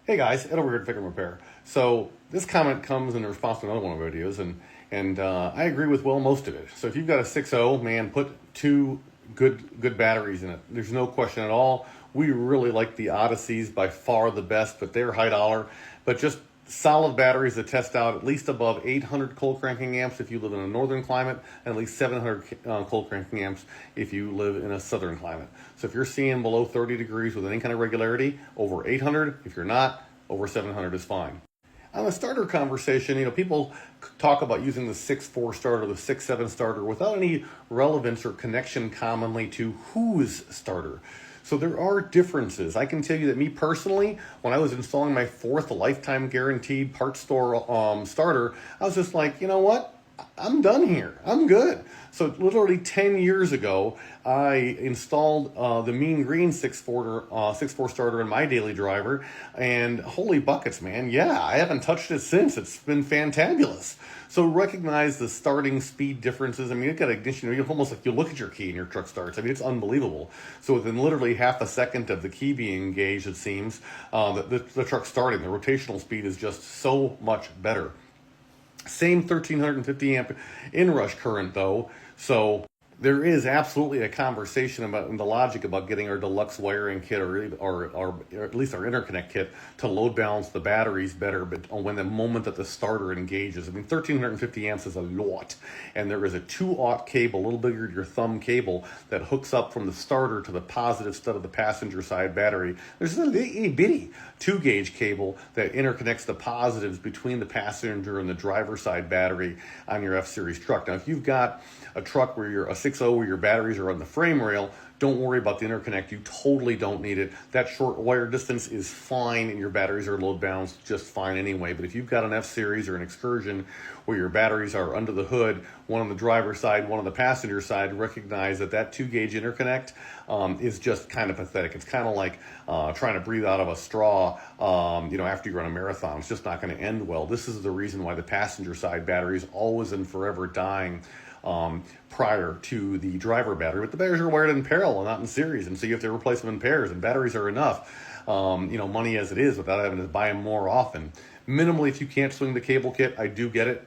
Hey guys, Ed over here at FICM Repair. So this comment comes in response to another one of our videos, and I agree with most of it. So if you've got a 6.0, man, put two good batteries in it. There's no question at all. We really like the Odysseys, by far the best, but they're high dollar. But just solid batteries that test out at least above 800 cold cranking amps if you live in a northern climate, and at least 700 cold cranking amps if you live in a southern climate. So if you're seeing below 30 degrees with any kind of regularity, over 800. If you're not, over 700 is fine. On the starter conversation, people talk about using the 6.4 starter, the 6.7 starter, without any relevance or connection commonly to whose starter. So there are differences. I can tell you that me personally, when I was installing my 4th lifetime guaranteed parts store starter, I was just like, you know what? I'm done here. I'm good. So literally 10 years ago, I installed the Mean Green 6.4 starter in my daily driver, and holy buckets, man. Yeah, I haven't touched it since. It's been fantabulous. So recognize the starting speed differences. I mean, you've got ignition. It's almost like you look at your key and your truck starts. I mean, it's unbelievable. So within literally half a second of the key being engaged, it seems, the truck starting, the rotational speed is just so much better. Same 1350 amp inrush current though, so there is absolutely a conversation about the logic about getting our deluxe wiring kit or at least our interconnect kit to load balance the batteries better, but when the moment that the starter engages. I mean, 1350 amps is a lot, and there is a 2-aught cable, a little bigger than your thumb cable, that hooks up from the starter to the positive stud of the passenger side battery. There's a itty bitty 2-gauge cable that interconnects the positives between the passenger and the driver side battery on your F-Series truck. Now, if you've got a truck where you're a 6.0 where your batteries are on the frame rail, don't worry about the interconnect. You totally don't need it. That short wire distance is fine, and your batteries are load balanced just fine anyway. But if you've got an F-Series or an Excursion where your batteries are under the hood, one on the driver's side, one on the passenger side, recognize that 2-gauge interconnect is just kind of pathetic. It's kind of like trying to breathe out of a straw, after you run a marathon. It's just not going to end well. This is the reason why the passenger side battery is always and forever dying prior to the driver battery. But the batteries are wired in parallel and not in series, and so you have to replace them in pairs, and batteries are enough, money as it is, without having to buy them more often. Minimally, if you can't swing the cable kit, I do get it.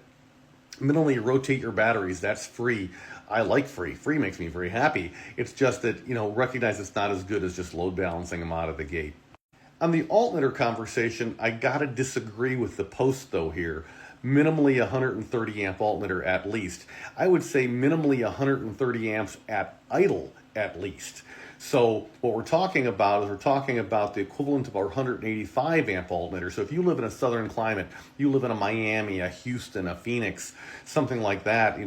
Minimally rotate your batteries. That's free. I like free. Free makes me very happy. It's just that, recognize it's not as good as just load balancing them out of the gate. On the alternator conversation, I gotta disagree with the post though here. Minimally 130 amp alternator at least. I would say minimally 130 amps at idle at least. So what we're talking about is the equivalent of our 185 amp alternator. So if you live in a southern climate, you live in a Miami, a Houston, a Phoenix, something like that,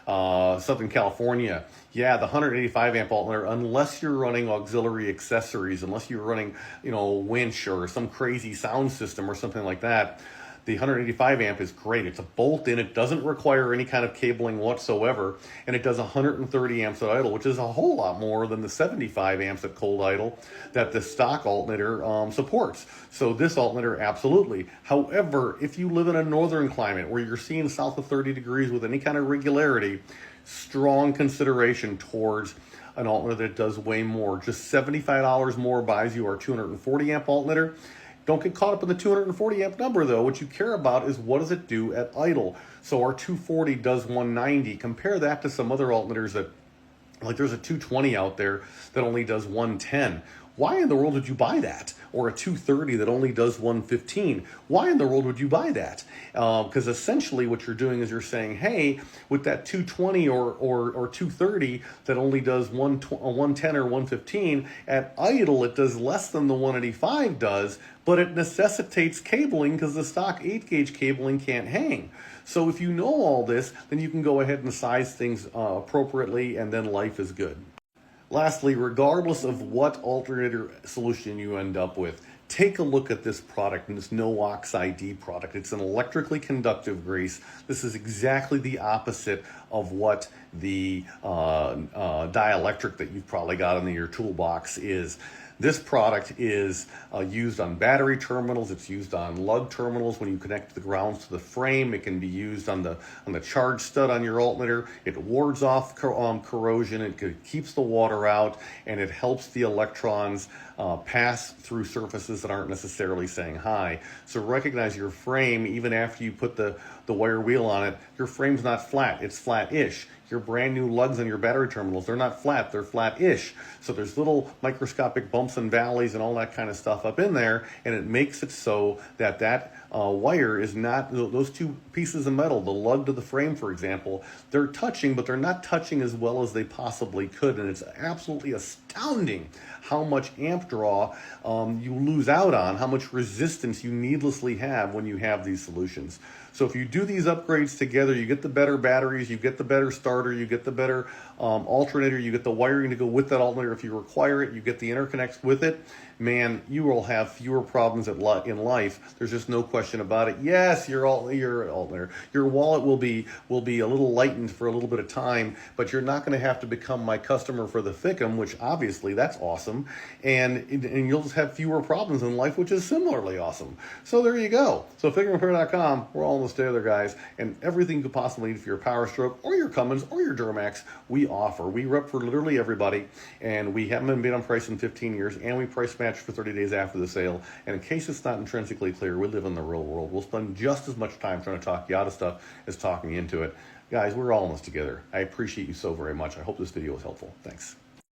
Southern California. Yeah, the 185 amp alternator, unless you're running auxiliary accessories, unless you're running, a winch or some crazy sound system or something like that, the 185 amp is great. It's a bolt-in. It doesn't require any kind of cabling whatsoever, and it does 130 amps at idle, which is a whole lot more than the 75 amps at cold idle that the stock alternator supports. So this alternator, absolutely. However, if you live in a northern climate where you're seeing south of 30 degrees with any kind of regularity, strong consideration towards an alternator that does way more. Just $75 more buys you our 240 amp alternator. Don't get caught up in the 240 amp number though. What you care about is what does it do at idle. So our 240 does 190. Compare that to some other alternators that, like there's a 220 out there that only does 110. Why in the world would you buy that? Or a 230 that only does 115. Why in the world would you buy that? Because essentially what you're doing is you're saying, hey, with that 220 or 230 that only does 110 or 115, at idle it does less than the 185 does, but it necessitates cabling because the stock 8-gauge cabling can't hang. So if you know all this, then you can go ahead and size things appropriately, and then life is good. Lastly, regardless of what alternator solution you end up with, take a look at this product, and this No Oxide product. It's an electrically conductive grease. This is exactly the opposite of what the dielectric that you've probably got in your toolbox is. This product is used on battery terminals. It's used on lug terminals when you connect the grounds to the frame. It can be used on the charge stud on your alternator. It wards off corrosion. It keeps the water out, and it helps the electrons pass through surfaces that aren't necessarily saying hi. So recognize your frame, even after you put the wire wheel on it, your frame's not flat. It's flat-ish. Your brand new lugs on your battery terminals, they're not flat, they're flat-ish. So there's little microscopic bumps and valleys and all that kind of stuff up in there, and it makes it so that wire is not, those two pieces of metal, the lug to the frame, for example, they're touching, but they're not touching as well as they possibly could, and it's absolutely astounding how much amp draw you lose out on, how much resistance you needlessly have when you have these solutions. So if you do these upgrades together, you get the better batteries, you get the better starter, you get the better alternator, you get the wiring to go with that alternator if you require it, you get the interconnects with it, man, you will have fewer problems in life. There's just no question about it. Yes, your alternator, your wallet will be a little lightened for a little bit of time, but you're not going to have to become my customer for the FICM, which obviously that's awesome, and you'll just have fewer problems in life, which is similarly awesome. So there you go. So FICMRepair.com, we're almost there, guys, and everything you could possibly need for your Power Stroke or your Cummins or your Duramax, we offer. We rep for literally everybody, and we haven't been on price in 15 years, and we price match for 30 days after the sale. And in case it's not intrinsically clear, we live in the real world. We'll spend just as much time trying to talk you out of stuff as talking you into it. Guys, we're all in this together. I appreciate you so very much. I hope this video was helpful. Thanks.